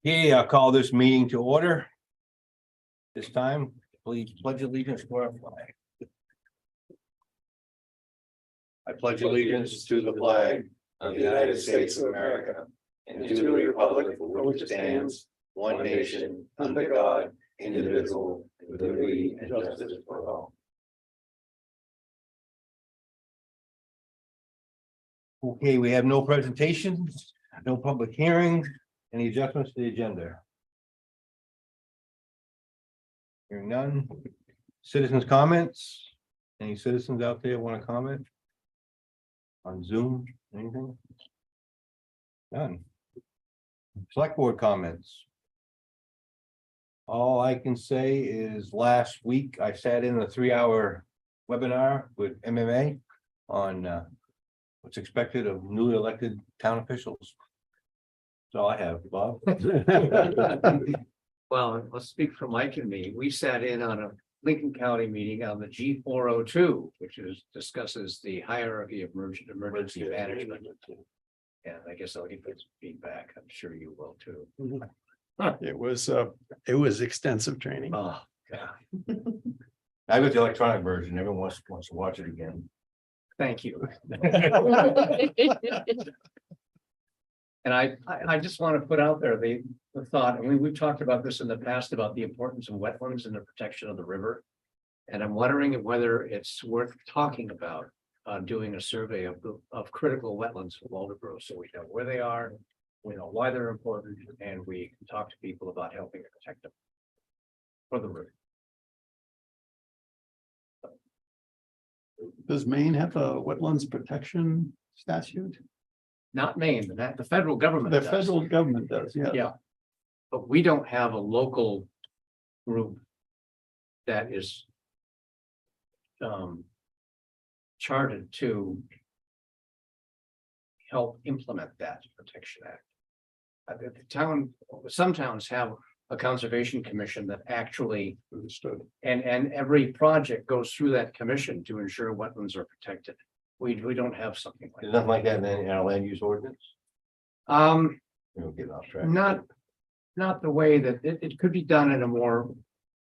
Okay, I'll call this meeting to order. This time, please pledge allegiance to our flag. I pledge allegiance to the flag of the United States of America, and to the republic for which it stands, one nation, under God, indivisible, with liberty and justice for all. Okay, we have no presentations, no public hearings, any adjustments to the agenda? Hearing none. Citizens' comments? Any citizens out there want to comment? On Zoom, anything? None. Select board comments. All I can say is last week I sat in a 3-hour webinar with MMA on what's expected of newly elected town officials. That's all I have, Bob. Well, let's speak for Mike and me. We sat in on a Lincoln County meeting on the G402, which discusses the hierarchy of emergency management. And I guess I'll give this feedback. I'm sure you will too. It was extensive training. Oh, God. I got the electronic version. Everyone wants to watch it again. Thank you. And I just want to put out there the thought, and we've talked about this in the past about the importance of wetlands and the protection of the river. And I'm wondering whether it's worth talking about doing a survey of critical wetlands for Waldeboro, so we know where they are, we know why they're important, and we can talk to people about helping to protect them for the river. Does Maine have a wetlands protection statute? Not Maine, the federal government The does. federal government does, yeah. Yeah. But we don't have a local group that is chartered to help implement that Protection Act. Some towns have a conservation commission that actually, Understood. and every project goes through that commission to ensure wetlands are protected. We don't have something like There's that. nothing like that in our land use ordinance. We'll get off track. Not the way that it could be done in a more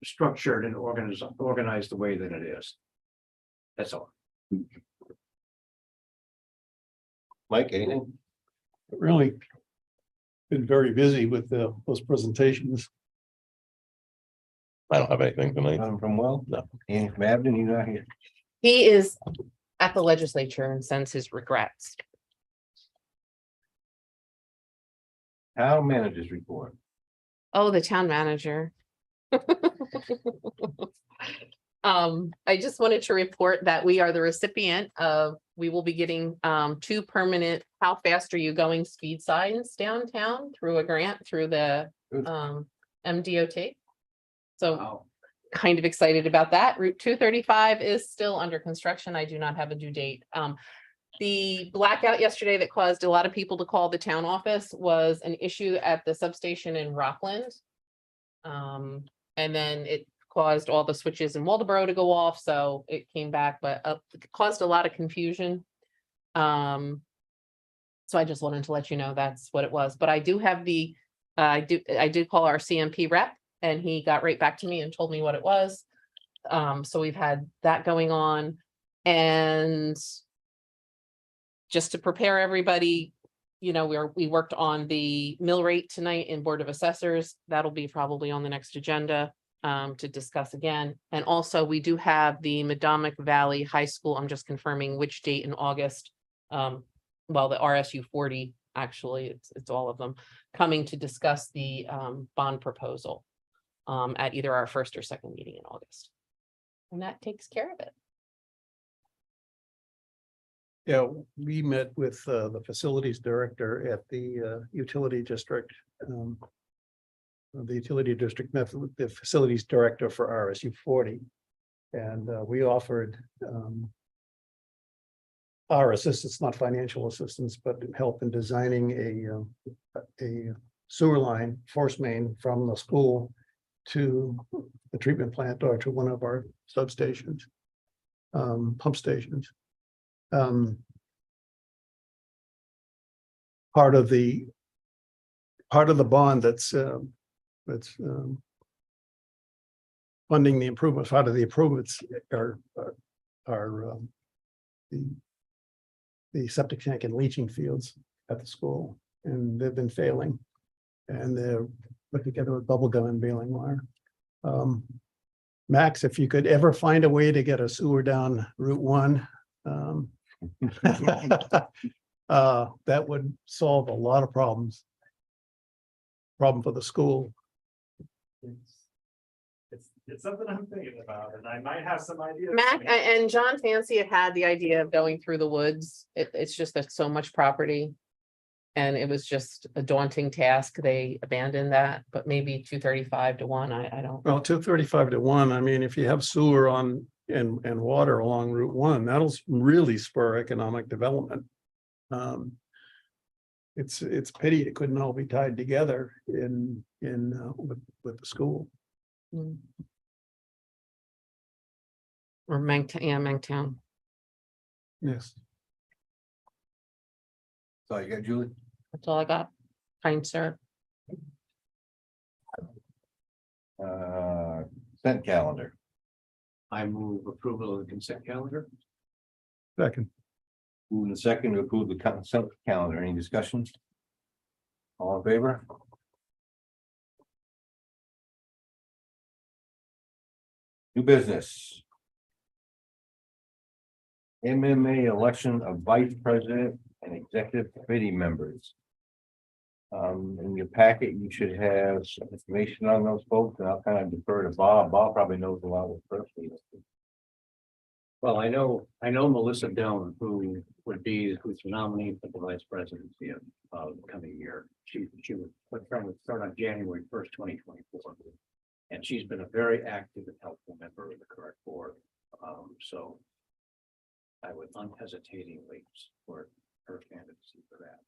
structured and organized way than it is. That's all. Mike, anything? Really been very busy with those presentations. I don't have anything tonight. Nothing from Will? No. Anything from Abden? You're not here. He is at the legislature and sends his regrets. Town managers report. Oh, the town manager. I just wanted to report that we are the recipient of, we will be getting 2 permanent "How fast are you going" speed signs downtown through a grant through the Good. MDOT. So Wow. kind of excited about that. Route 235 is still under construction. I do not have a due date. The blackout yesterday that caused a lot of people to call the town office was an issue at the substation in Rockland. And then it caused all the switches in Waldeboro to go off, so it came back, but it caused a lot of confusion. So I just wanted to let you know that's what it was, but I do have I did call our CMP rep and he got right back to me and told me what it was. So we've had that going on, and just to prepare everybody, you know, we worked on the mill rate tonight in Board of Assessors. That'll be probably on the next agenda to discuss again. And also we do have the Madomic Valley High School. I'm just confirming which date in August. Well, the RSU 40, actually, it's all of them coming to discuss the bond proposal at either our first or second meeting in August. And that takes care of it. Yeah, we met with the facilities director at the utility district. The utility district met with the facilities director for RSU 40. And we offered our assistance, not financial assistance, but help in designing a sewer line, force main from the school to the treatment plant or to one of our substations, pump stations. Part of the part of the bond that's funding the improvements, part of the improvements are the septic tank and leaching fields at the school, and they've been failing. And they're put together with bubble gum and baling wire. Max, if you could ever find a way to get a sewer down Route 1, that would solve a lot of problems. Problem for the school. It's something I'm thinking about, and I might have some ideas. Mac and John Fancy had the idea of going through the woods. It's just there's so much property. And it was just a daunting task. They abandoned that, but maybe 235 to 1. I don't. Well, 235 to 1, I mean, if you have sewer on and water along Route 1, that'll really spur economic development. It's a pity it couldn't all be tied together with the school. Mm. Or Mangtown. Yes. So you got Julie? That's all I got. Kind sir. Consent calendar. I move approval of the consent calendar. Second. Moving the second to approve the consent calendar. Any discussions? All in favor? New business. MMA election of vice president and executive committee members. In your packet, you should have some information on those folks, and I'll kind of defer to Bob. Bob probably knows a lot with personally. Well, I know Melissa Doan, who's the nominee for the vice presidency of the coming year. She would start on January 1st, 2024. And she's been a very active and helpful member of the current board. So I would unhesitatingly support her candidacy for that.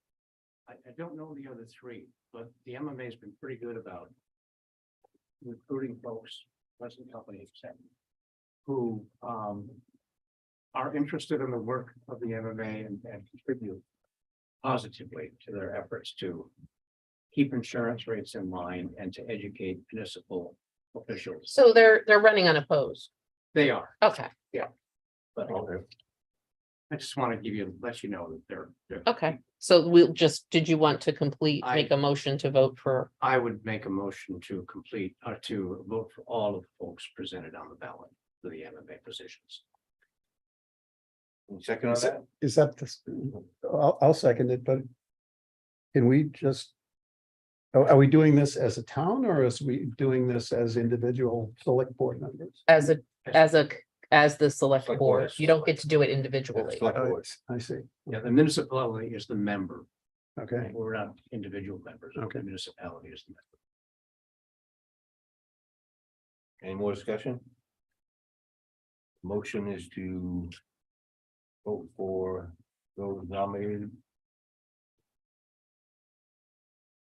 I don't know the other three, but the MMA has been pretty good about recruiting folks, present company except, who are interested in the work of the MMA and contribute positively to their efforts to keep insurance rates in line and to educate municipal officials. So they're running unopposed. They are, Okay, but I just want to let you know that they're. okay. So did you want to make a motion to vote for? I would make a motion to vote for all of the folks presented on the ballot for the MMA positions. Any second on that? Is that I'll second it, but can we just, are we doing this as a town, or is we doing this as individual select board members? As the select Select board, board. you don't get to do it individually. Select board. I see. Yeah, the municipality is the member. Okay, We're not individual members. Okay. The municipality is the member. Any more discussion? Motion is to vote for those nominated.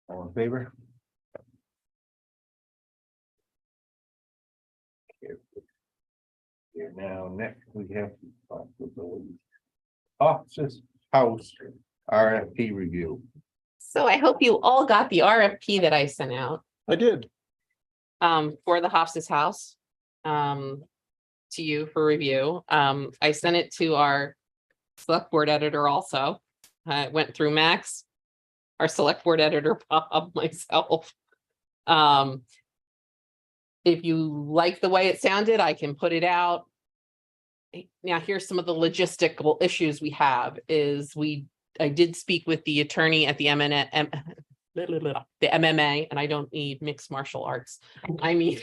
All in favor? Here now, next we have offices house RFP review. So I hope you all got the RFP that I sent out I did. for the Hofstas House to you for review. I sent it to our select board editor also. I went through Max, our select board editor, Bob, myself. If you like the way it sounded, I can put it out. Now, here's some of the logistical issues we have I did speak with the attorney at the MMA, and I don't need mixed martial arts. I mean,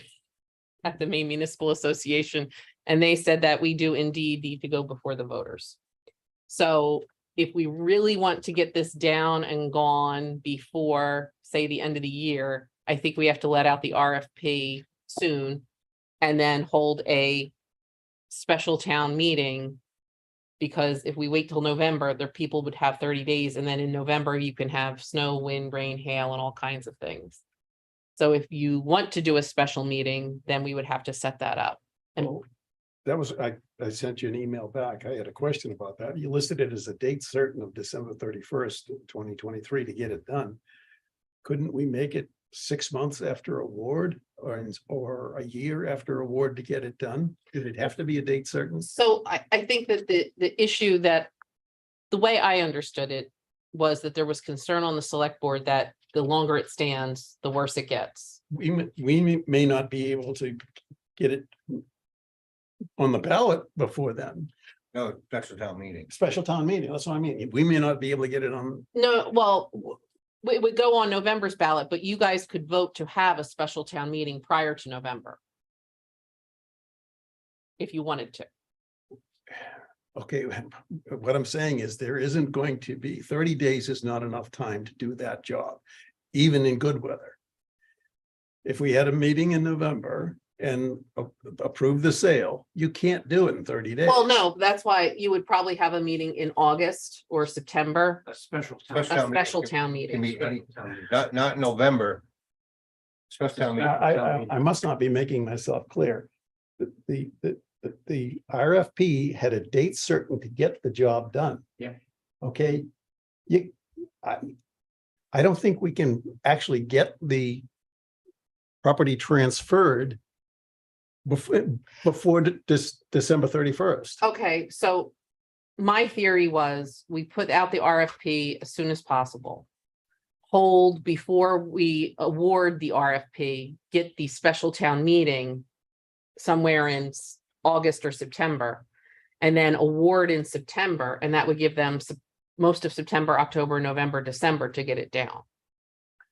at the Maine Municipal Association, and they said that we do indeed need to go before the voters. So if we really want to get this down and gone before, say, the end of the year, I think we have to let out the RFP soon and then hold a special town meeting. Because if we wait till November, the people would have 30 days, and then in November, you can have snow, wind, rain, hail, and all kinds of things. So if you want to do a special meeting, then we would have to set that up. And Well, that was, I sent you an email back. I had a question about that. You listed it as a date certain of December 31st, 2023 to get it done. couldn't we make it 6 months after award or a year after award to get it done? Did it have to be a date certain? So I think that the issue that, the way I understood it was that there was concern on the select board that the longer it stands, the worse it gets. We may not be able to get it on the ballot before then, No, special town meeting. special town meeting, that's what I mean. We may not be able to get it on, No, well, it would go on November's ballot, but you guys could vote to have a special town meeting prior to November. If you wanted to. okay, what I'm saying is there isn't going to be, 30 days is not enough time to do that job, even in good weather. If we had a meeting in November and approve the sale, you can't do it in 30 days. Well, no, that's why you would probably have a meeting in August or September, A special. a Special special town Can meeting. be any, not November. Special town meeting. I must not be making myself clear. The RFP had a date certain to get the job done. Yeah. Okay, I don't think we can actually get the property transferred before December 31st. Okay, so my theory was we put out the RFP as soon as possible. Hold before we award the RFP, get the special town meeting somewhere in August or September. And then award in September, and that would give them most of September, October, November, December to get it down.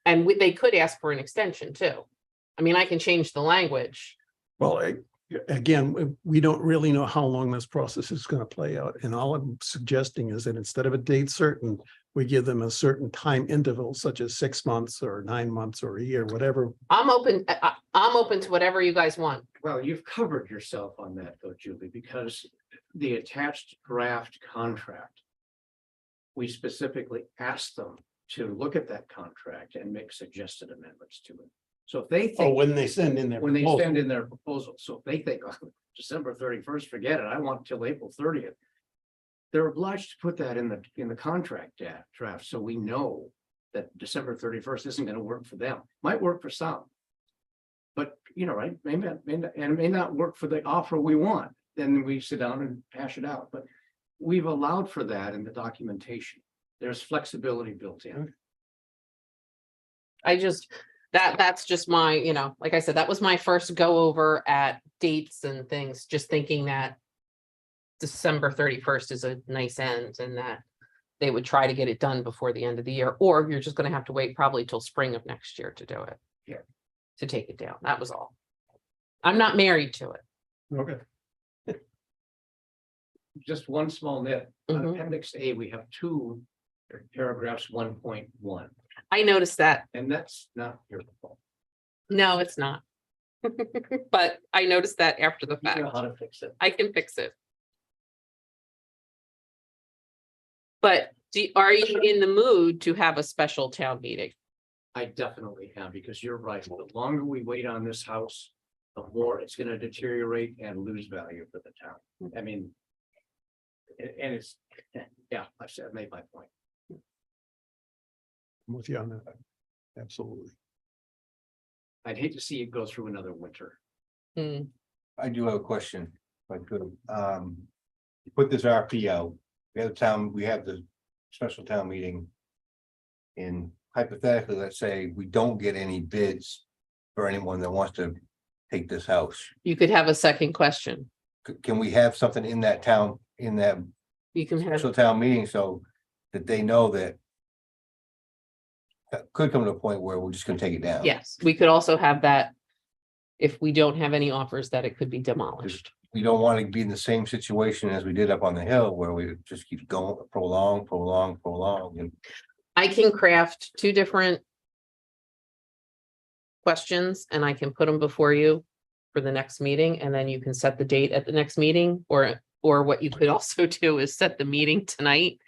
And they could ask for an extension too. I mean, I can change the language. Well, again, we don't really know how long this process is going to play out. And all I'm suggesting is that instead of a date certain, we give them a certain time interval, such as 6 months or 9 months or a year, whatever. I'm open to whatever you guys want. Well, you've covered yourself on that though, Julie, because the attached draft contract. We specifically asked them to look at that contract and make suggested amendments to it. So if they Oh, think, when they send in their when they proposal. send in their proposal, so if they think oh, December 31st, forget it, I want till April 30th. They're obliged to put that in the contract draft, so we know that December 31st isn't going to work for them. Might work for some. But you know, right, it may not work for the offer we want. Then we sit down and hash it out. But we've allowed for that in the documentation. There's flexibility built in. I just, that's just my, you know, like I said, that was my first go over at dates and things, just thinking that December 31st is a nice end and that they would try to get it done before the end of the year, or you're just gonna have to wait probably till spring of next year to do it. Yeah. To take it down. That was all. I'm not married to it. Okay. Just one small nit. On Mhm. Appendix A, we have 2 paragraphs 1.1, I noticed that. and that's not your fault. No, it's not. But I noticed that after the You know fact. how to fix it. I can fix it. But are you in the mood to have a special town meeting? I definitely have, because you're right. The longer we wait on this house, the more it's gonna deteriorate and lose value for the town. I mean. And it's, yeah, I've made my point. I'm with you on that. Absolutely. I'd hate to see it go through another winter. Hmm, I do have a question, if I could. You put this RP out, we have the special town meeting. And hypothetically, let's say we don't get any bids for anyone that wants to take this house. you could have a second question. Can we have something in that town, in that You can have, special town meeting so that they know that that could come to a point where we're just gonna take it down? yes, we could also have that. If we don't have any offers, that it could be demolished. We don't want to be in the same situation as we did up on the hill where we just keep going, prolong, and I can craft 2 different questions and I can put them before you for the next meeting, and then you can set the date at the next meeting, or what you could also do is set the meeting tonight.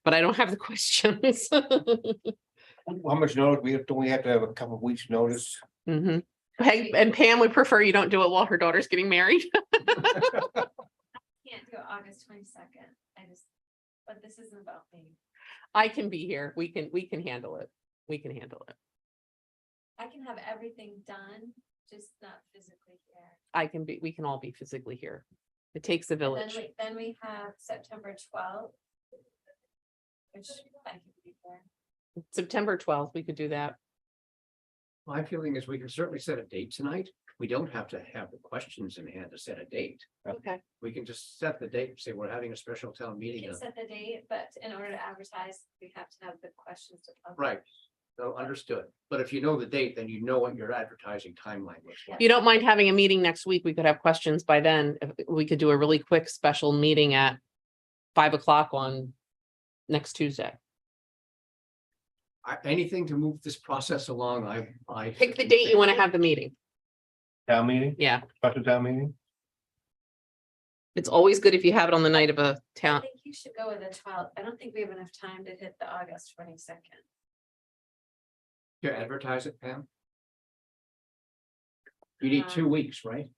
But I don't have the questions. how much notice don't we have to have a couple of weeks' notice? Mhm. Hey, and Pam would prefer you don't do it while her daughter's getting married. Can't do it August 22nd. But this isn't about me. I can be here. We can handle it. We can handle it. I can have everything done, just not physically here. we can all be physically here. It takes a And then village. then we have September 12th. Which I can be there. September 12th, we could do that. My feeling is we can certainly set a date tonight. We don't have to have the questions in hand to set a date. Okay. We can just set the date, and say we're having a special town We meeting. can set the date, but in order to advertise, we have to have the questions to publish. Right. So understood. But if you know the date, then you know what your advertising timeline looks If like. you don't mind having a meeting next week, we could have questions by then. If we could do a really quick special meeting at 5 o'clock on next Tuesday. Anything to move this process along, I. Pick the date you want to have the meeting. Town meeting, Yeah, special town meeting? it's always good if you have it on the night of a I town. think you should go with the 12th. I don't think we have enough time to hit the August 22nd. To advertise it, Pam? You need 2 weeks, right?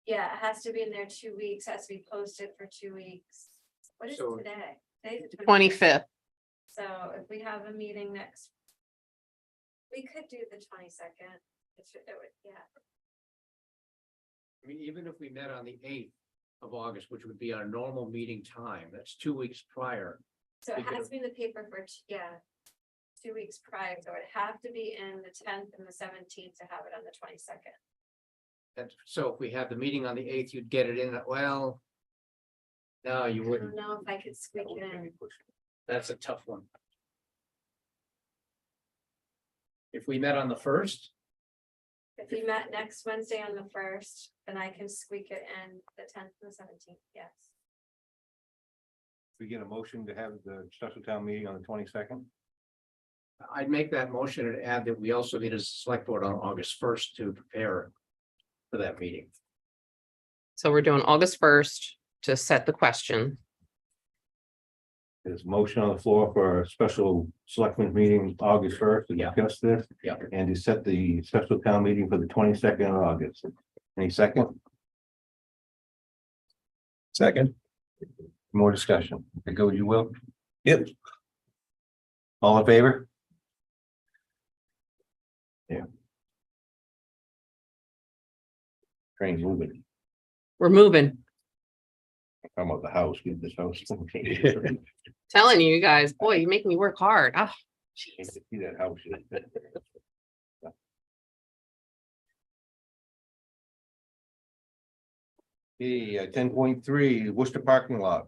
Yeah, it has to be in there 2 weeks, has to be posted for 2 weeks. What is So- today? Today's the 25th. So if we have a meeting next. We could do the 22nd. Yeah, I mean, even if we met on the 8th of August, which would be our normal meeting time, that's 2 weeks prior. so We it could- has to be in the paper for, 2 weeks prior, so it'd have to be in the 10th and the 17th to have it on the 22nd. And so if we had the meeting on the 8th, you'd get it in, well. No, you I don't wouldn't. know if I could squeak it in. That's a tough one. If we met on the 1st, If we met next Wednesday on the 1st, then I can squeak it in the 10th and the 17th, yes. We get a motion to have the special town meeting on the 22nd. I'd make that motion and add that we also need a select board on August 1st to prepare for that meeting. So we're doing August 1st to set the question. There's a motion on the floor for a special selectmen meeting August 1st to Yeah. discuss this. Yeah. And to set the special town meeting for the 22nd of August. Any second? Second. More discussion. Go, you will? Yep. All in favor? Yeah. Train's moving. We're moving. I'm about the house, get this house. Telling you guys, boy, you make me work hard. Oh, Hate to see that house. The 10.3 Worcester parking lot.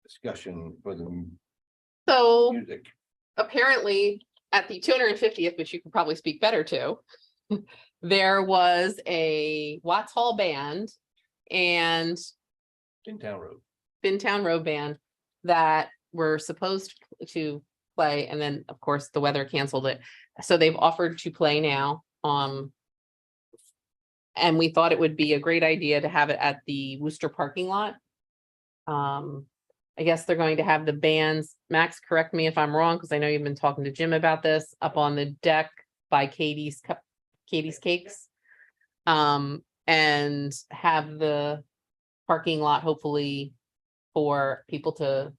Discussion for the so music. apparently at the 250th, which you could probably speak better to, there was a Watts Hall band and In Town Road. Fintown Road Band that were supposed to play, and then, of course, the weather canceled it. So they've offered to play now. And we thought it would be a great idea to have it at the Worcester parking lot. I guess they're going to have the bands, Max, correct me if I'm wrong, because I know you've been talking to Jim about this, up on the deck by Katie's Cakes. And have the parking lot hopefully for people to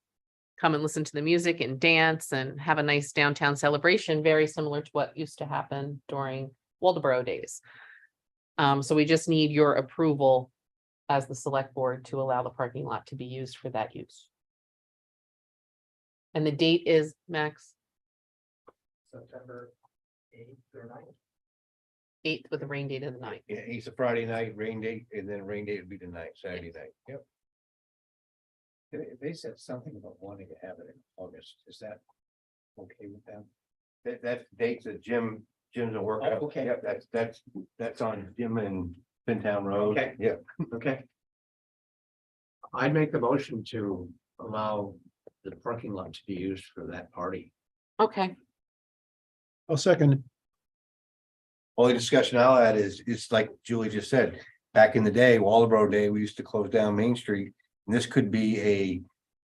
come and listen to the music and dance and have a nice downtown celebration, very similar to what used to happen during Waldeboro days. So we just need your approval as the select board to allow the parking lot to be used for that use. And the date is, Max, September 8th or 9th. 8th with a rain date of the 9th. Yeah, it's a Friday night, rain date, and then rain date would be the night, Saturday night. Yep. They said something about wanting to have it in August. Is that okay with them? That's dates that Jim's a work. Oh, okay. Yep, that's on Jim and Fintown Road. Okay. Yeah. Okay. I'd make the motion to allow the parking lot to be used for that party. Okay, I'll second. Only discussion I'll add is, it's like Julie just said, back in the day, Waldeboro Day, we used to close down Main Street. And this could be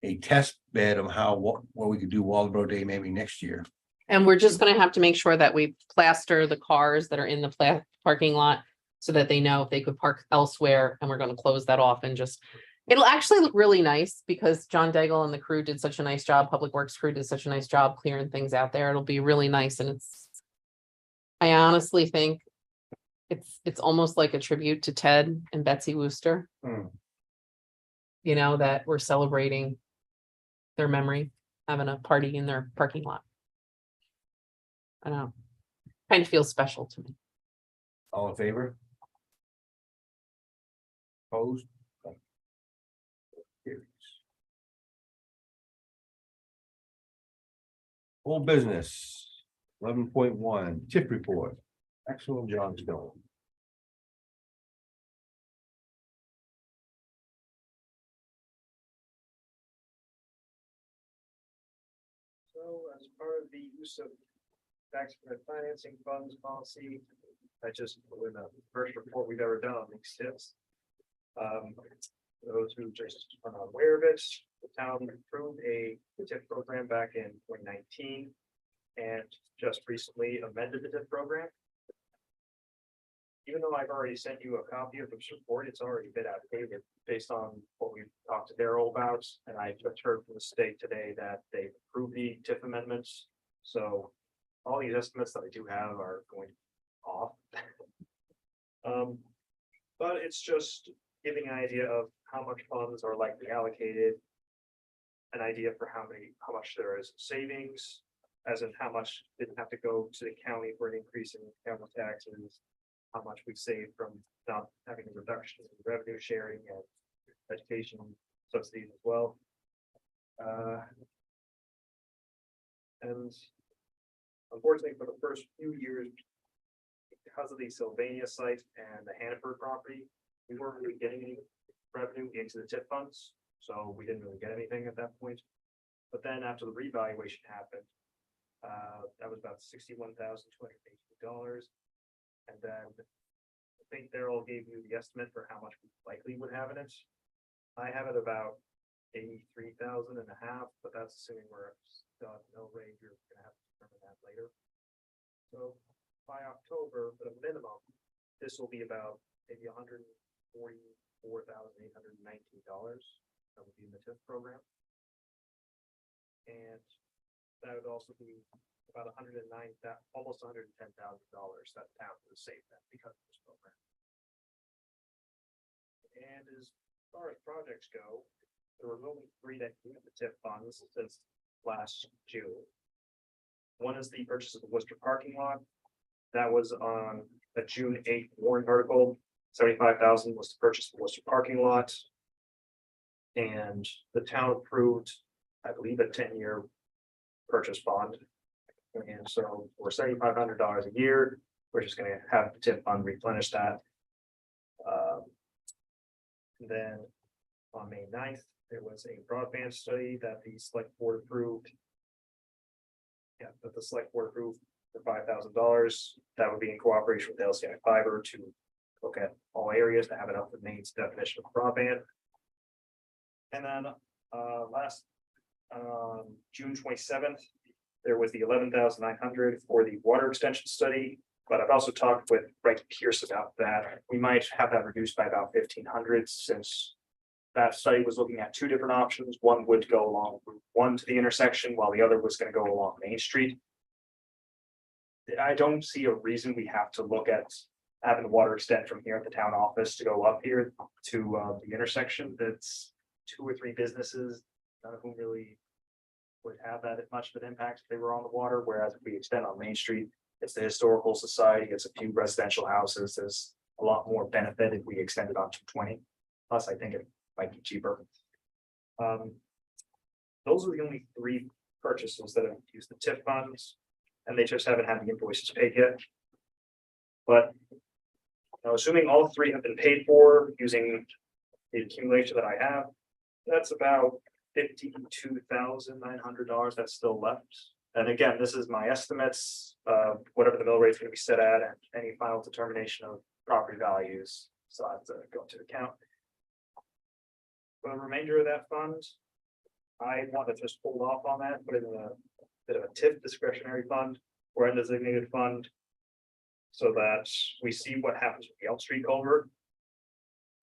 a test bed of how, what we could do Waldeboro Day maybe next year. and we're just gonna have to make sure that we plaster the cars that are in the parking lot so that they know if they could park elsewhere, and we're gonna close that off and just, it'll actually look really nice because John Daigle and the crew did such a nice job, Public Works crew did such a nice job clearing things out there. It'll be really nice, and I honestly think it's almost like a tribute to Ted and Betsy Wooster. Hmm. You know, that we're celebrating their memory, having a party in their parking lot. I don't know. Kind of feels special to me. All in favor? Opposed? Carries. Old business, 11.1 tip report, Maxwell Johnstone. So as part of the use of tax credit financing funds policy, I just put in the first report we've ever done on these tips. Those who just are not aware of it, the town approved a tip program back in 2019 and just recently amended the tip program. Even though I've already sent you a copy of this report, it's already been outdated based on what we've talked to Daryl about. And I just heard from the state today that they approved the TIF amendments. So all these estimates that I do have are going off. But it's just giving an idea of how much funds are likely allocated. An idea for how much there is savings, as in how much didn't have to go to the county for an increase in county taxes. How much we saved from not having a reduction in revenue sharing and education subsidies as well. And unfortunately, for the first few years, because of the Sylvania site and the Hannaford property, we weren't really getting any revenue into the TIP funds, so we didn't really get anything at that point. But then after the revaluation happened, that was about $61,280. And then I think Daryl gave you the estimate for how much we likely would have in it. I have it about 83,500, but that's assuming we're still at no rate. You're gonna have to determine that later. So by October, at a minimum, this will be about maybe $144,819. That would be in the TIF program. And that would also be about almost $110,000 that town would save that because of this program. And as far as projects go, there were only 3 that used the TIP funds since last June. One is the purchase of the Worcester parking lot. That was on a June 8th warrant article. $75,000 was to purchase the Worcester parking lot. And the town approved, I believe, a 10-year purchase bond. And so for $7,500 a year, we're just going to have the TIP fund replenish that. Then on May 9th, there was a broadband study that the select board approved. Yeah, that the select board approved for $5,000. That would be in cooperation with LCI Fiber to look at all areas to have it up to Maine's definition of broadband. And then last June 27th, there was the $11,900 for the water extension study, but I've also talked with Frank Pierce about that. We might have that reduced by about $1,500 since that study was looking at 2 different options. One would go along Route 1 to the intersection, while the other was going to go along Main Street. I don't see a reason we have to look at having the water extend from here at the town office to go up here to the intersection. That's 2 or 3 businesses, none of whom really would have that much of an impact if they were on the water, whereas if we extend on Main Street, it's the historical society, it's a few residential houses, there's a lot more benefit if we extend it on 220. Plus, I think it might be cheaper. Those are the only 3 purchases that have used the TIF funds, and they just haven't had the invoices paid yet. But assuming all 3 have been paid for using the accumulation that I have, that's about $52,900 that's still left. And again, this is my estimates, whatever the mill rate is going to be set at, and any final determination of property values. So I have to go into account. For the remainder of that fund, I want to just hold off on that, put it in a bit of a TIF discretionary fund or a designated fund, so that we see what happens with the Elm Street culvert.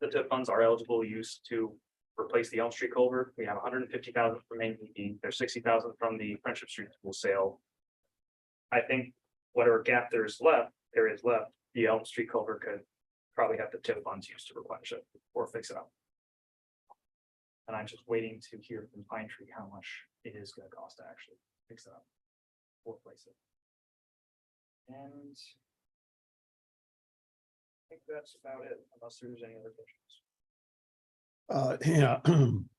The TIF funds are eligible use to replace the Elm Street culvert. We have 150,000 from AED. There's 60,000 from the Friendship Street School sale. I think whatever gap there is left, the Elm Street culvert could probably have the TIF funds used to replenish it or fix it up. And I'm just waiting to hear from Pine Tree how much it is gonna cost to actually fix it up. Or replace it. And I think that's about it, unless there's any other questions. Yeah,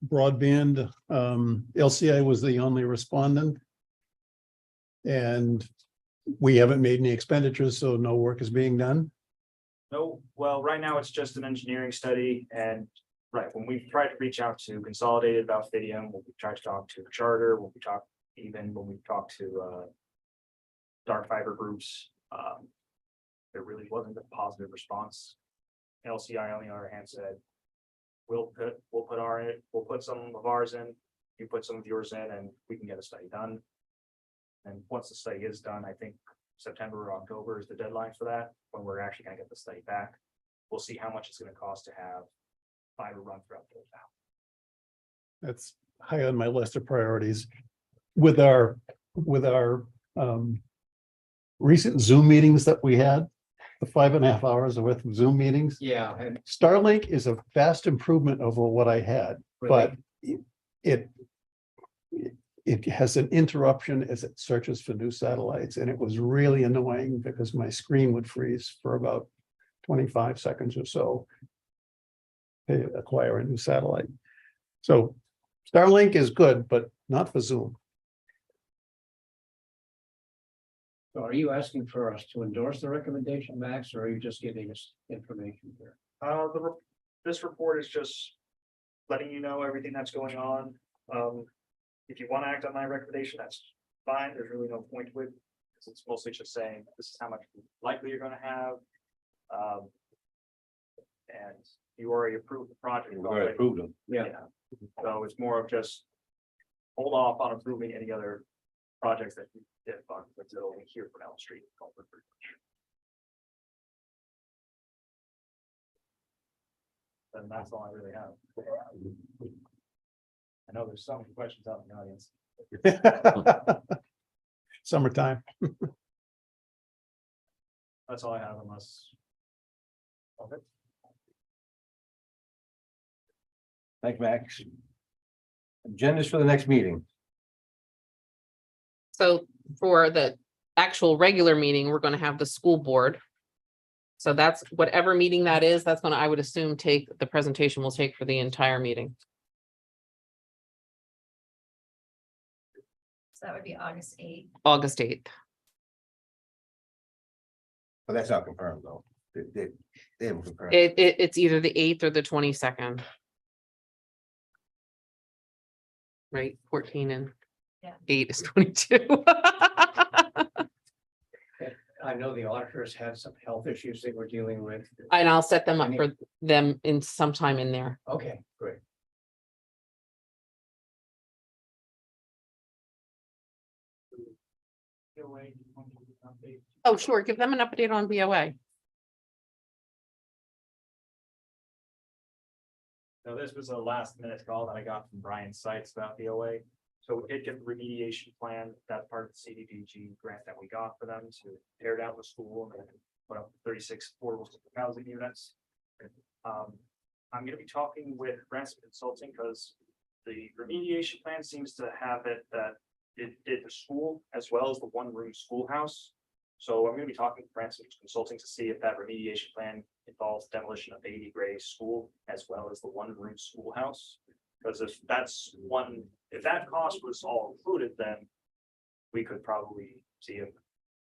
broadband, LCI was the only respondent. And we haven't made any expenditures, so no work is being done. No, well, right now it's just an engineering study and, right, when we tried to reach out to Consolidated about Fidium, when we tried to talk to Charter, when we talked to dark fiber groups, there really wasn't a positive response. LCI on the other hand said, we'll put some of ours in, you put some of yours in, and we can get a study done. And once the study is done, I think September or October is the deadline for that, when we're actually gonna get the study back. We'll see how much it's gonna cost to have fiber run throughout the town. That's high on my list of priorities. With our recent Zoom meetings that we had, the 5.5 hours worth of Zoom meetings. Yeah, and Starlink is a vast improvement over what I had, but it has an interruption as it searches for new satellites, and it was really annoying because my screen would freeze for about 25 seconds or so to acquire a new satellite. So Starlink is good, but not for Zoom. so are you asking for us to endorse the recommendation, Max, or are you just giving us information here? This report is just letting you know everything that's going on. If you want to act on my recommendation, that's fine. There's really no point to it. Because it's mostly just saying this is how much likely you're gonna have. And you already approved the project. We've already approved them. Yeah, So it's more of just hold off on approving any other projects that you did until we hear from Elm Street. And that's all I really have. I know there's so many questions out in the audience. Summertime. That's all I have unless. Okay. Thanks, Max. Agendas for the next meeting. So for the actual regular meeting, we're gonna have the school board. So that's whatever meeting that is, that's gonna, I would assume, the presentation will take for the entire meeting. So that would be August 8th. August 8th. But that's not confirmed, though. They haven't confirmed. It's either the 8th or the 22nd. Right, 14 and Yeah. 8 is 22. I know the auditors had some health issues they were dealing with. And I'll set them up for them in sometime in there. Okay, great. Oh, sure, give them an update on BOA. So this was a last minute call that I got from Brian Seitz about the OA. So we did get the remediation plan. That's part of the CDBG grant that we got for them to tear down the school and then put up 36 affordable housing units. I'm gonna be talking with Branson Consulting because the remediation plan seems to have it that it did the school as well as the one-room schoolhouse. So I'm gonna be talking to Branson Consulting to see if that remediation plan involves demolition of 80 Gray School as well as the one-room schoolhouse. Because if that cost was all included, then we could probably see if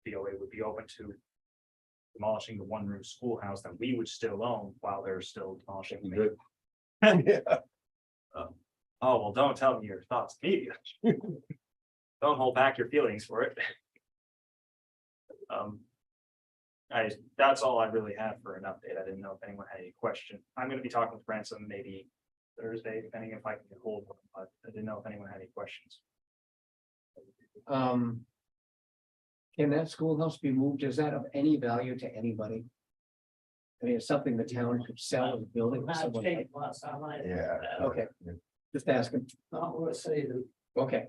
BOA would be open to demolishing the one-room schoolhouse that we would still own while they're still demolishing. the main. Yeah. Oh, well, don't tell me your thoughts, me. Don't hold back your feelings for it. That's all I really have for an update. I didn't know if anyone had any question. I'm gonna be talking with Branson maybe Thursday, depending if I can get hold of them, but I didn't know if anyone had any questions. Can that schoolhouse be moved? Is that of any value to anybody? I mean, it's something the town could sell as a building. or someone like- Yeah. Okay. Just asking. Okay.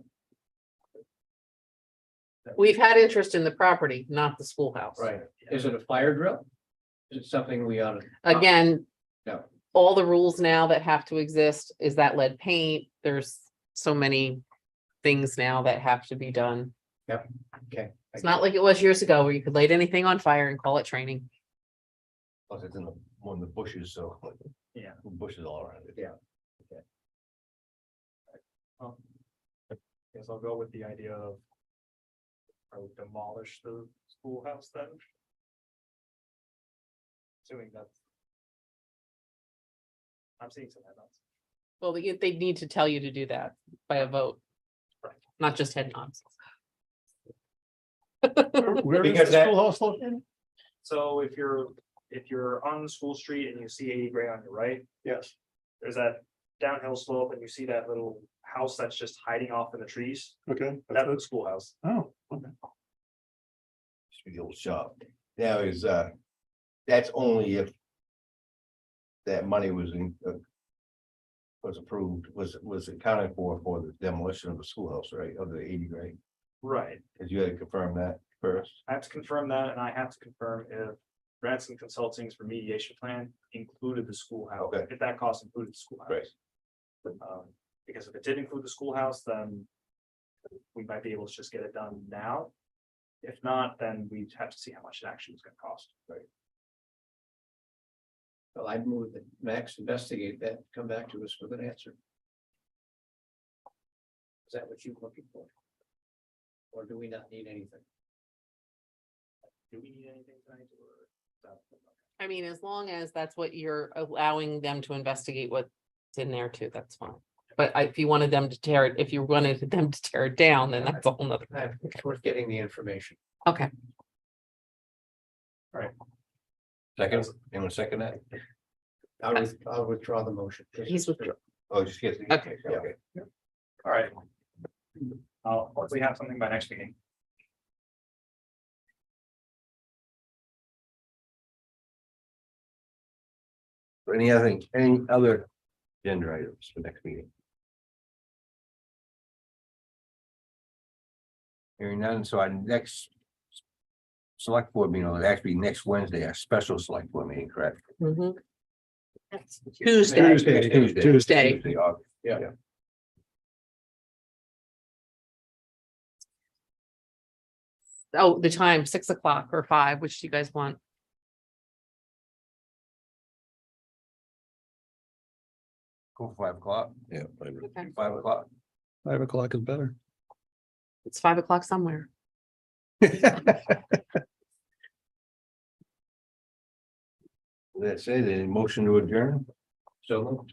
We've had interest in the property, not the schoolhouse. Right, is it a fire drill? Is it something we ought to? Again. No. All the rules now that have to exist, is that lead paint? There's so many things now that have to be done. Okay. It's not like it was years ago where you could light anything on fire and call it training. Plus it's in the, one of the bushes, so. Yeah. Bushes all around it. Yeah. Guess I'll go with the idea of. I would demolish the schoolhouse then. Assuming that's. I'm seeing some headlines. Well, they need to tell you to do that by a vote. Right. Not just head nods. Where is Because the that- schoolhouse located? So if you're on School Street and you see 80 Gray on your right, Yes. there's that downhill slope and you see that little house that's just hiding off in the trees. Okay. That's the schoolhouse. Oh, okay. Used to be the old shop. Now is, that's only if. That money was in, was approved, was accounted for the demolition of the schoolhouse, right, of the 80 grade, Right. because you had to confirm that first. I have to confirm that and I have to confirm if Branson Consulting's remediation plan included the schoolhouse, Okay. if that cost included the schoolhouse. Right. Because if it did include the schoolhouse, then we might be able to just get it done now. If not, then we'd have to see how much it actually was gonna cost. Right. Well, I'd move that Max investigate that, come back to us with an answer. Is that what you're looking for? Or do we not need anything? Do we need anything tonight or? I mean, as long as that's what you're allowing them to investigate what's in there too, that's fine. But if you wanted them to tear it, if you wanted them to tear it down, then that's a whole nother. It's worth getting the information. Okay, Second, anyone second that? I'll withdraw the motion. he's withdrawn. Oh, just get. Okay. Okay. All right. I'll hopefully have something by next meeting. Any other agenda items for next meeting? Hearing none, so our next. Select board meeting, will actually next Wednesday, our special select board meeting, correct? Mhm. Tuesday. Tuesday. Tuesday. August. Yeah. Oh, the time, 6 o'clock or 5, which do you guys want? Go for 5 o'clock. Yeah. Okay. 5 o'clock. 5 o'clock is better. It's 5 o'clock somewhere. Let's say the motion to adjourn. So moved.